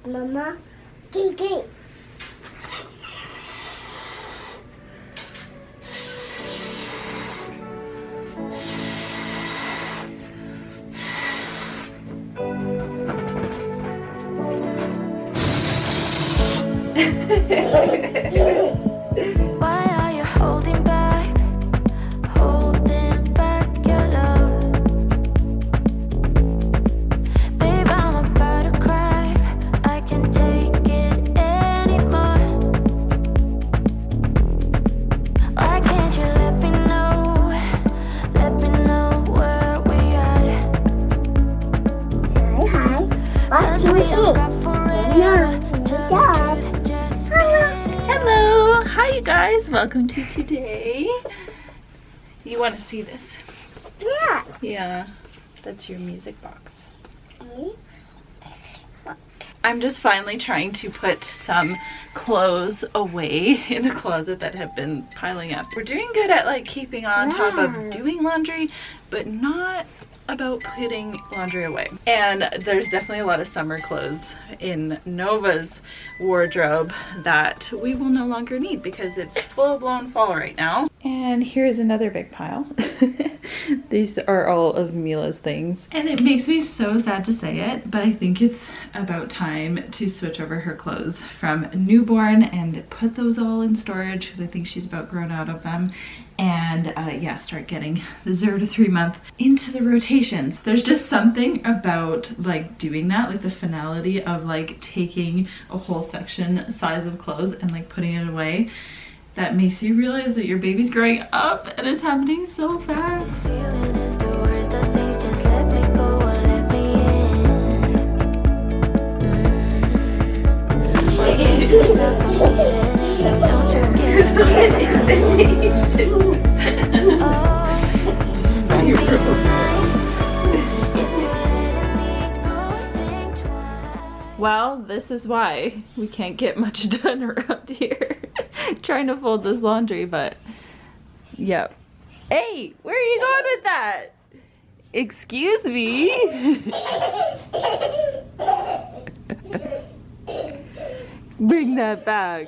Mama, Kiki. Why are you holding back your love? Babe, I'm about to crack. I can't take it anymore. Why can't you let me know where we at? Say hi. What's Cause we your don't got forever. Dad. Just spit it Hello! Hi you guys! Welcome to today. You want to see this? Yeah. Yeah, that's your music box. Me? I'm just finally trying to put some clothes away in the closet that have been piling up. We're doing good at like keeping on top of doing laundry, but not about putting laundry away. And there's definitely a lot of summer clothes in Nova's wardrobe that we will no longer need because it's full-blown fall right now. And here's another big pile. These are all of Mila's things. And it makes me so sad to say it, but I think it's about time to switch over her clothes from newborn and put those all in storage because I think she's about grown out of them. And yeah, start getting the 0 to 3 month into the rotations. There's just something about like doing that, like the finality of like taking a whole section size of clothes and like putting it away, that makes you realize that your baby's growing up and it's happening so fast. This feeling is the worst of things. Just let me go and let me in. What is the stuff I'm feeling? So don't you get Oh, that'd be nice if you're letting me go. Think twice. Well, this is why we can't get much done around here. Trying to fold this laundry, but yep. Hey, where are you going with that? Excuse me. Bring that back.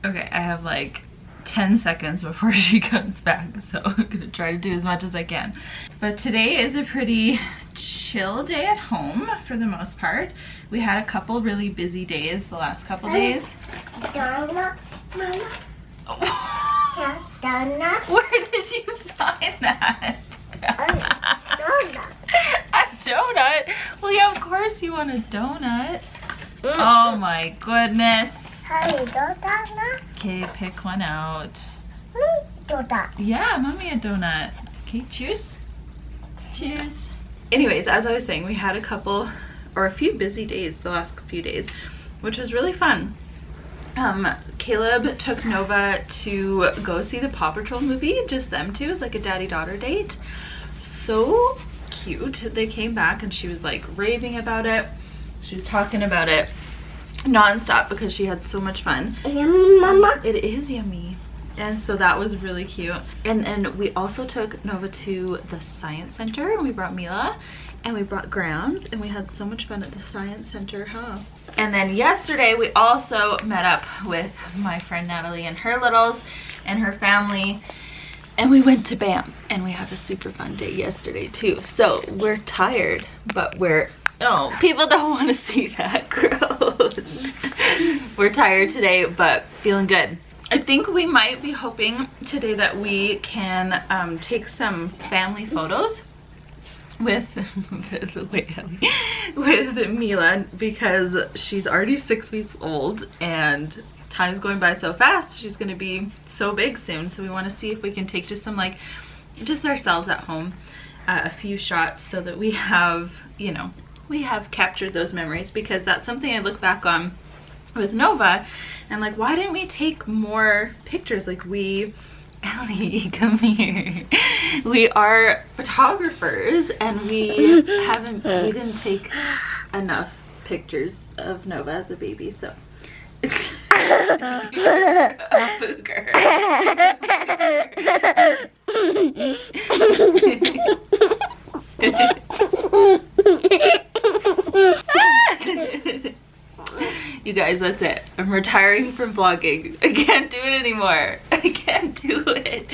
Okay, I have like 10 seconds before she comes back, so I'm gonna try to do as much as I can. But today is a pretty chill day at home for the most part. We had a couple really busy days the last couple days. Donut, Mama. Yeah, donut. Where did you find that? Donut. A donut? Well, yeah, of course you want a donut. Oh my goodness. Hey, donut. Okay, pick one out. Donut. Yeah, mommy a donut. Okay, cheers. Cheers. Anyways, as I was saying, we had a few busy days the last few days, which was really fun. Caleb took Nova to go see the Paw Patrol movie, just them two. It was like a daddy-daughter date. So cute. They came back and she was like raving about it. She was talking about it non-stop because she had so much fun. Yummy, Mama. It is yummy. And so that was really cute. And then we also took Nova to the Science Center, and we brought Mila and we brought Grams, and we had so much fun at the Science Center, huh? And then yesterday we also met up with my friend Natalie and her littles and her family, and we went to Banff, and we had a super fun day yesterday too. So we're tired, but oh, people don't want to see that. Gross. We're tired today, but feeling good. I think we might be hoping today that we can take some family photos with Mila, because she's already 6 weeks old and time's going by so fast. She's gonna be so big soon, so we want to see if we can take just some like just ourselves at home, a few shots, so that we have, you know, we have captured those memories, because that's something I look back on with Nova and like, why didn't we take more pictures? Like, Ellie, come here. We are photographers and we didn't take enough pictures of Nova as a baby, so you're a booger. You guys, that's it. I'm retiring from vlogging. I can't do it anymore. I can't do it.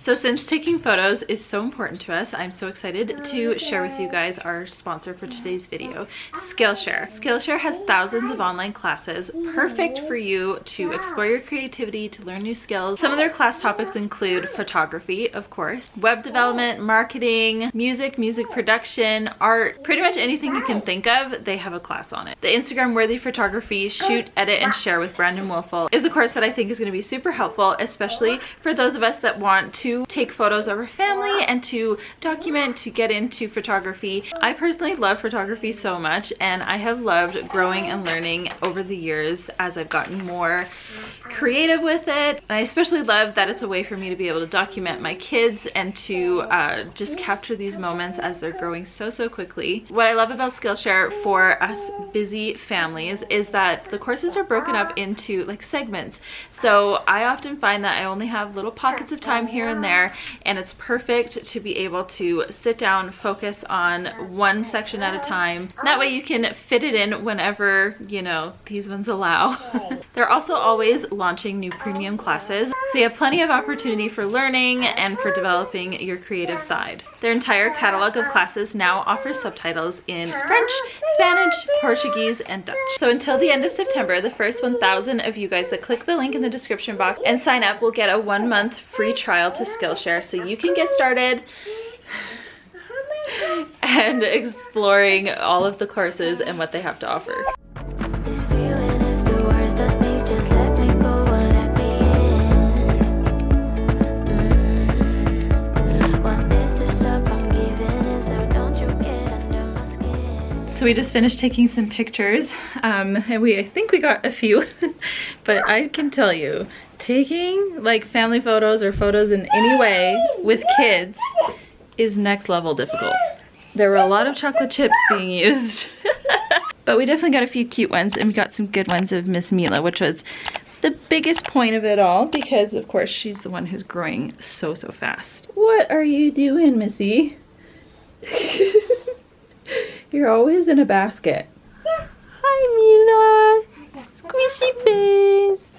So since taking photos is so important to us, I'm so excited to share with you guys our sponsor for today's video, Skillshare. Skillshare has thousands of online classes, perfect for you to explore your creativity, to learn new skills. Some of their class topics include photography, of course, web development, marketing, music production, art, pretty much anything you can think of, they have a class on it. The Instagram worthy photography, shoot, edit, and share with Brandon Wolfel is a course that I think is going to be super helpful, especially for those of us that want to take photos of our family and to document, to get into photography. I personally love photography so much, and I have loved growing and learning over the years as I've gotten more creative with it. And I especially love that it's a way for me to be able to document my kids and to just capture these moments as they're growing so quickly. What I love about Skillshare for us busy families is that the courses are broken up into like segments. So I often find that I only have little pockets of time here and there, and it's perfect to be able to sit down, focus on one section at a time. That way you can fit it in whenever, you know, these ones allow. They're also always launching new premium classes, so you have plenty of opportunity for learning and for developing your creative side. Their entire catalog of classes now offers subtitles in French, Spanish, Portuguese, and Dutch. So until the end of September, the first 1,000 of you guys that click the link in the description box and sign up will get a 1-month free trial to Skillshare, so you can get started and exploring all of the courses and what they have to offer. This feeling is the worst of things. Just let me go and let me in. Want this to stop, I'm giving in, so don't you get under my skin. So we just finished taking some pictures, and I think we got a few, but I can tell you, taking like family photos or photos in any way with kids is next level difficult. There were a lot of chocolate chips being used. But we definitely got a few cute ones, and we got some good ones of Miss Mila, which was the biggest point of it all because of course she's the one who's growing so fast. What are you doing, Missy? You're always in a basket. Hi, Mila. Squishy face.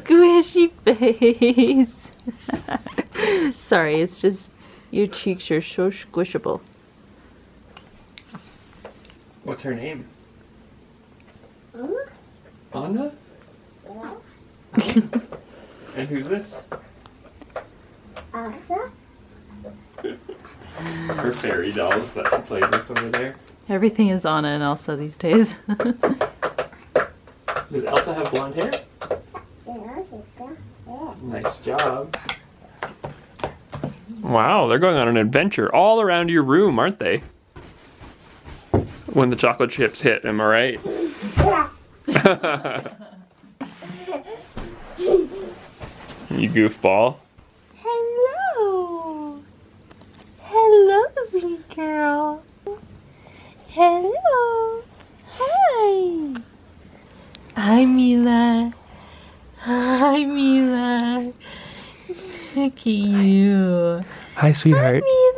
Squishy face. Sorry, it's just your cheeks are so squishable. What's her name? Anna? And who's this? Elsa? Her fairy dolls that she plays with over there. Everything is Anna and Elsa these days. Does Elsa have blonde hair? Yeah, sister. Yeah. Nice job. Wow, they're going on an adventure all around your room, aren't they? When the chocolate chips hit, am I right? You goofball. Hello. Hello, sweet girl. Hello. Hi. Hi, Mila. Hi, Mila. Look at you. Hi, sweetheart. Mila.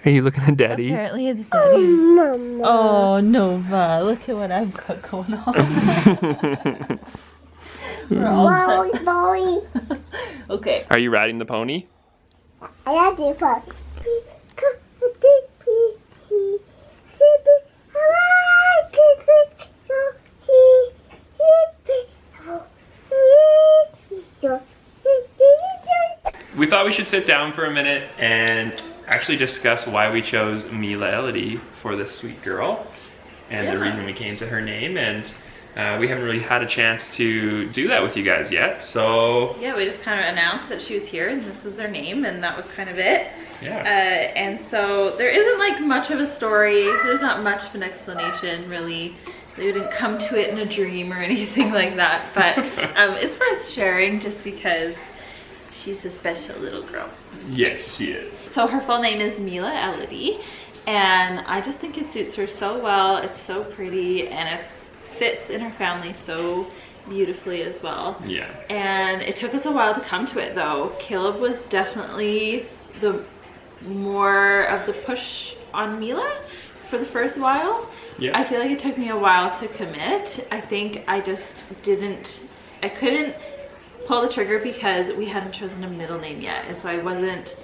Are you looking at Daddy? Apparently it's Daddy. Mama. Oh, Nova. Look at what I've got going on. We're all set. Boy. Okay. Are you riding the pony? I had to put. We thought we should sit down for a minute and actually discuss why we chose Mila Elodie for this sweet girl and the reason we came to her name, and we haven't really had a chance to do that with you guys yet, so Yeah, we just kind of announced that she was here and this is her name, and that was kind of it. yeah. And so there isn't like much of a story. There's not much of an explanation really. They didn't come to it in a dream or anything like that, but it's worth sharing just because she's a special little girl. Yes, she is. So her full name is Mila Elodie, and I just think it suits her so well. It's so pretty, and it fits in her family so beautifully as well. Yeah. And it took us a while to come to it though. Caleb was definitely the more of the push on Mila for the first while. Yeah. I feel like it took me a while to commit. I think I just I couldn't pull the trigger because we hadn't chosen a middle name yet. And so I wasn't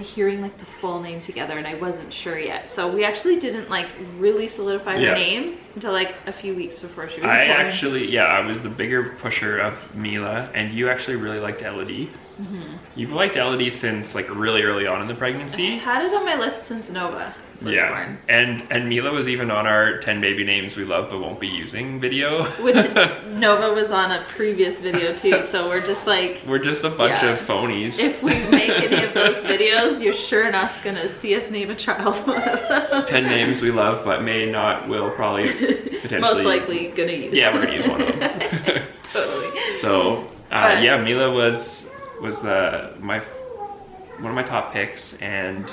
hearing like the full name together, and I wasn't sure yet. So we actually didn't like really solidify her name until like a few weeks before she was born. I was the bigger pusher of Mila, and you actually really liked Elodie. You've liked Elodie since like really early on in the pregnancy. I had it on my list since Nova was born. And Mila was even on our 10 baby names we love but won't be using video. Which Nova was on a previous video too, so we're just like... We're just a bunch of phonies. If we make any of those videos, you're sure enough gonna see us name a child one of them. 10 names we love but may not, will probably potentially... Most likely gonna use. Yeah, we're gonna use one of them. Totally. So, yeah, Mila was one of my top picks, and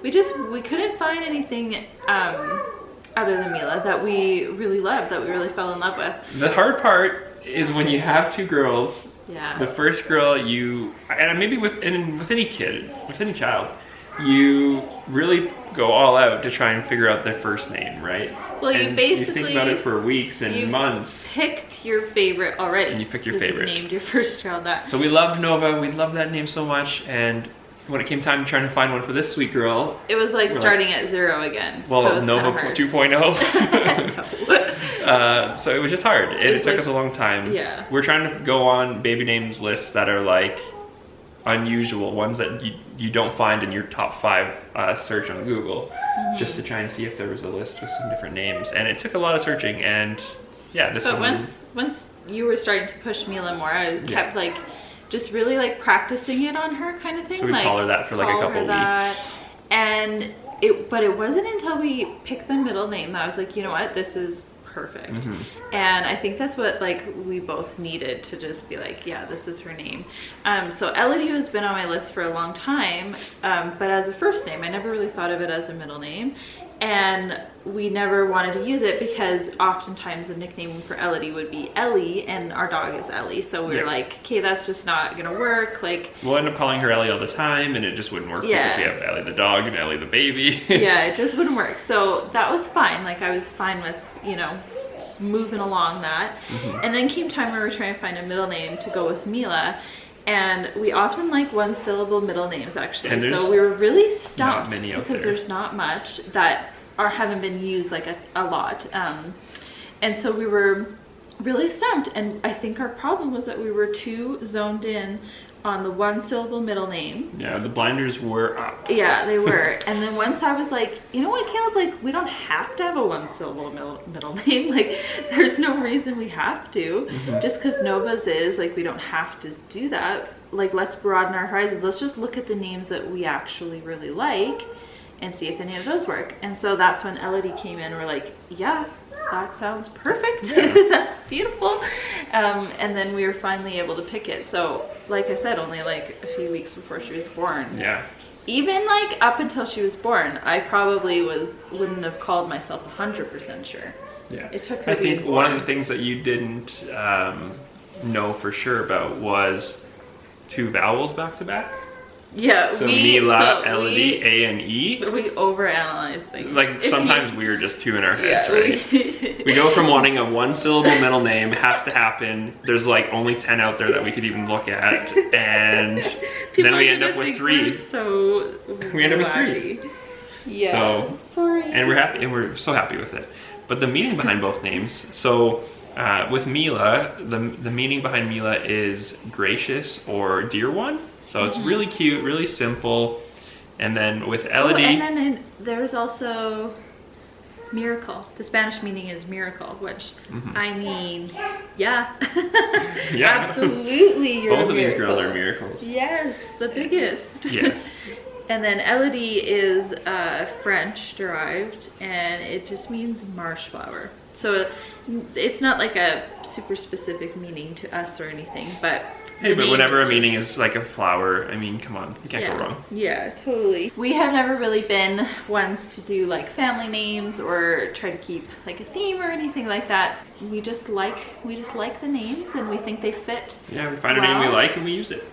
we couldn't find anything other than Mila that we really loved, that we really fell in love with. The hard part is when you have two girls. Yeah. The first girl, and maybe with any kid, with any child, you really go all out to try and figure out their first name, right? Well, and you basically... You think about it for weeks and months. Picked your favorite already. And you picked your favorite. You named your first child that. So we loved Nova, we loved that name so much, and when it came time to trying to find one for this sweet girl... It was like starting at 0 again. Well, so Nova 2.0. So it was just hard. It took us a long time. Yeah. We're trying to go on baby names lists that are like unusual, ones that you don't find in your top 5 search on Google, just to try and see if there was a list with some different names. And it took a lot of searching, and yeah, this one... once you were starting to push Mila more, I kept like just really like practicing it on her kind of thing. So we call her that for like a couple weeks. And but it wasn't until we picked the middle name that I was like, you know what, this is perfect. And I think that's what like we both needed to just be like, yeah, this is her name. So Elodie has been on my list for a long time, but as a first name. I never really thought of it as a middle name, and we never wanted to use it because oftentimes the nickname for Elodie would be Ellie, and our dog is Ellie, so we were like, okay, that's just not gonna work. Like, we'll end up calling her Ellie all the time, and it just wouldn't work because we have Ellie the dog and Ellie the baby. Yeah, it just wouldn't work. So that was fine. Like, I was fine with, you know, moving along that. And then came time where we were trying to find a middle name to go with Mila, and we often like 1-syllable middle names actually. So we were really stumped because there's not much that haven't been used like a lot. And so we were really stumped, and I think our problem was that we were too zoned in on the 1-syllable middle name. Yeah, the blinders were up. Yeah, they were. And then once I was like, you know what, Caleb, like, we don't have to have a 1-syllable middle name. Like, there's no reason we have to. Just because Nova's is, like, we don't have to do that. Like, let's broaden our horizons. Let's just look at the names that we actually really like and see if any of those work. And so that's when Elodie came in. We're like, yeah, that sounds perfect. That's beautiful. And then we were finally able to pick it. So like I said, only like a few weeks before she was born. Yeah. Even like up until she was born, I probably wouldn't have called myself 100% sure. Yeah. It took her I think being born. one of the things that you didn't know for sure about was 2 vowels back to back. Yeah, so Mila, Elodie, A and E. We overanalyze things. Like, sometimes we were just 2 in our heads, right? We go from wanting a 1-syllable middle name, has to happen. There's like only 10 out there that we could even look at, and then we end up with 3. We end up with 3. Yeah. So, sorry. And we're happy, and we're so happy with it. But the meaning behind both names. So with Mila, the meaning behind Mila is gracious or dear one. So it's really cute, really simple. And then with Elodie... and then there's also miracle. The Spanish meaning is miracle, which, I mean, yeah. Yeah. Absolutely, you're Both a of these girls miracle. are miracles. Yes, the biggest. Yes. And then Elodie is French derived, and it just means marsh flower. So it's not like a super specific meaning to us or anything, but Hey, the but name whenever is a meaning is like a flower, I mean, come on, you can't yeah, go wrong. Yeah, totally. We have never really been ones to do like family names or try to keep like a theme or anything like that. We just like the names and we think they fit. Yeah, we find a name we like and we use it.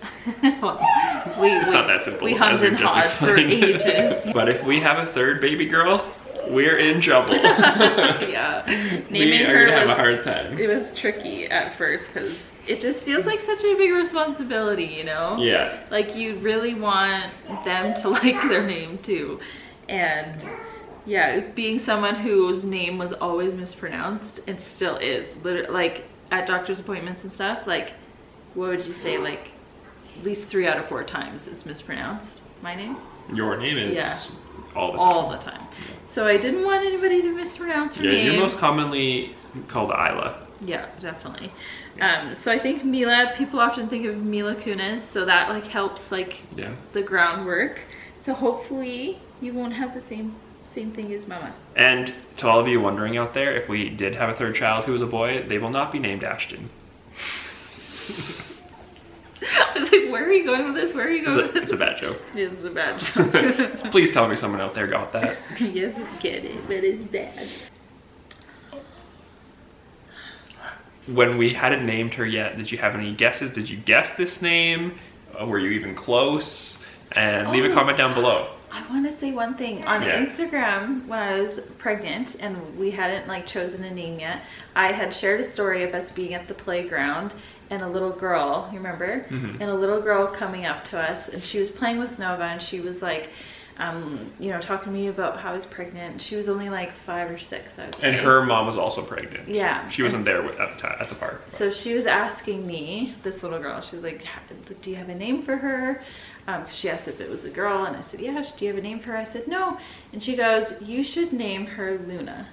Well, It's not that simple. We as hummed we've and just hawed for explained. ages. But if we have a third baby girl, we're in trouble. Yeah, We naming are her gonna have a was, hard time. it was tricky at first because it just feels like such a big responsibility, you know? Yeah. Like you really want them to like their name too. And yeah, being someone whose name was always mispronounced and still is, literally, like at doctor's appointments and stuff, like what would you say, like at least 3 out of 4 times it's mispronounced, my name? Your name is Yeah. all the time. All the time. So I didn't want anybody to mispronounce her Yeah, name. you're most commonly called Isla. Yeah, definitely. So I think Mila, people often think of Mila Kunis, so that like helps like Yeah. the groundwork. So hopefully you won't have the same thing as Mama. And to all of you wondering out there, if we did have a third child who was a boy, they will not be named Ashton. I was like, where are you going with this? Where are you going with this? It's a bad joke. It is a bad joke. Please tell me someone out there got that. Yes, we get it, but it's bad. When we hadn't named her yet, did you have any guesses? Did you guess this name? Were you even close? And leave a comment down below. I want to say one thing. On Yeah. Instagram, when I was pregnant and we hadn't like chosen a name yet, I had shared a story of us being at the playground and a little girl, you remember? Mhm. And a little girl coming up to us and she was playing with Nova and she was like, you know, talking to me about how I was pregnant. She was only like 5 or 6, I would say. And her mom was also pregnant. Yeah. She wasn't there at the park. So she was asking me, this little girl, she's like, do you have a name for her? She asked if it was a girl, and I said, yeah. Do you have a name for her? I said, no. And she goes, you should name her Luna.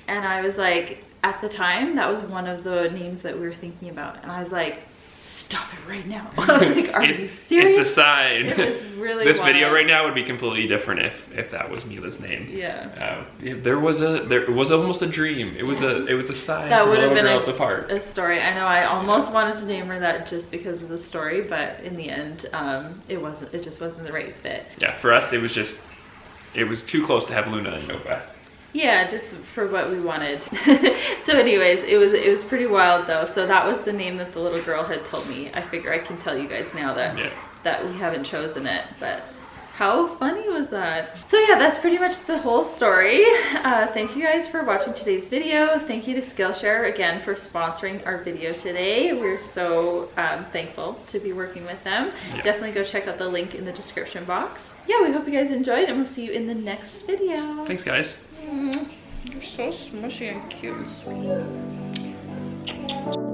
And I was like, at the time, that was one of the names that we were thinking about. And I was like, stop it right now. I was like, are you serious? It's a sign. It was really This video wild. right now would be completely different if that was Mila's name. Yeah. There was almost a dream. It was a sign. That from would a have been little girl at the park. a story. I know I almost wanted to name her that just because of the story, but in the end, it just wasn't the right fit. Yeah, for us it was too close to have Luna and Nova. Yeah, just for what we wanted. So anyways, it was pretty wild though. So that was the name that the little girl had told me. I figure I can tell you guys now that that we haven't chosen it, but how funny was that? So yeah, that's pretty much the whole story. Thank you guys for watching today's video. Thank you to Skillshare again for sponsoring our video today. We're so thankful to be working with them. Yeah. Definitely go check out the link in the description box. Yeah, we hope you guys enjoyed and we'll see you in the next video. Thanks, guys. You're so smushy and cute and sweet.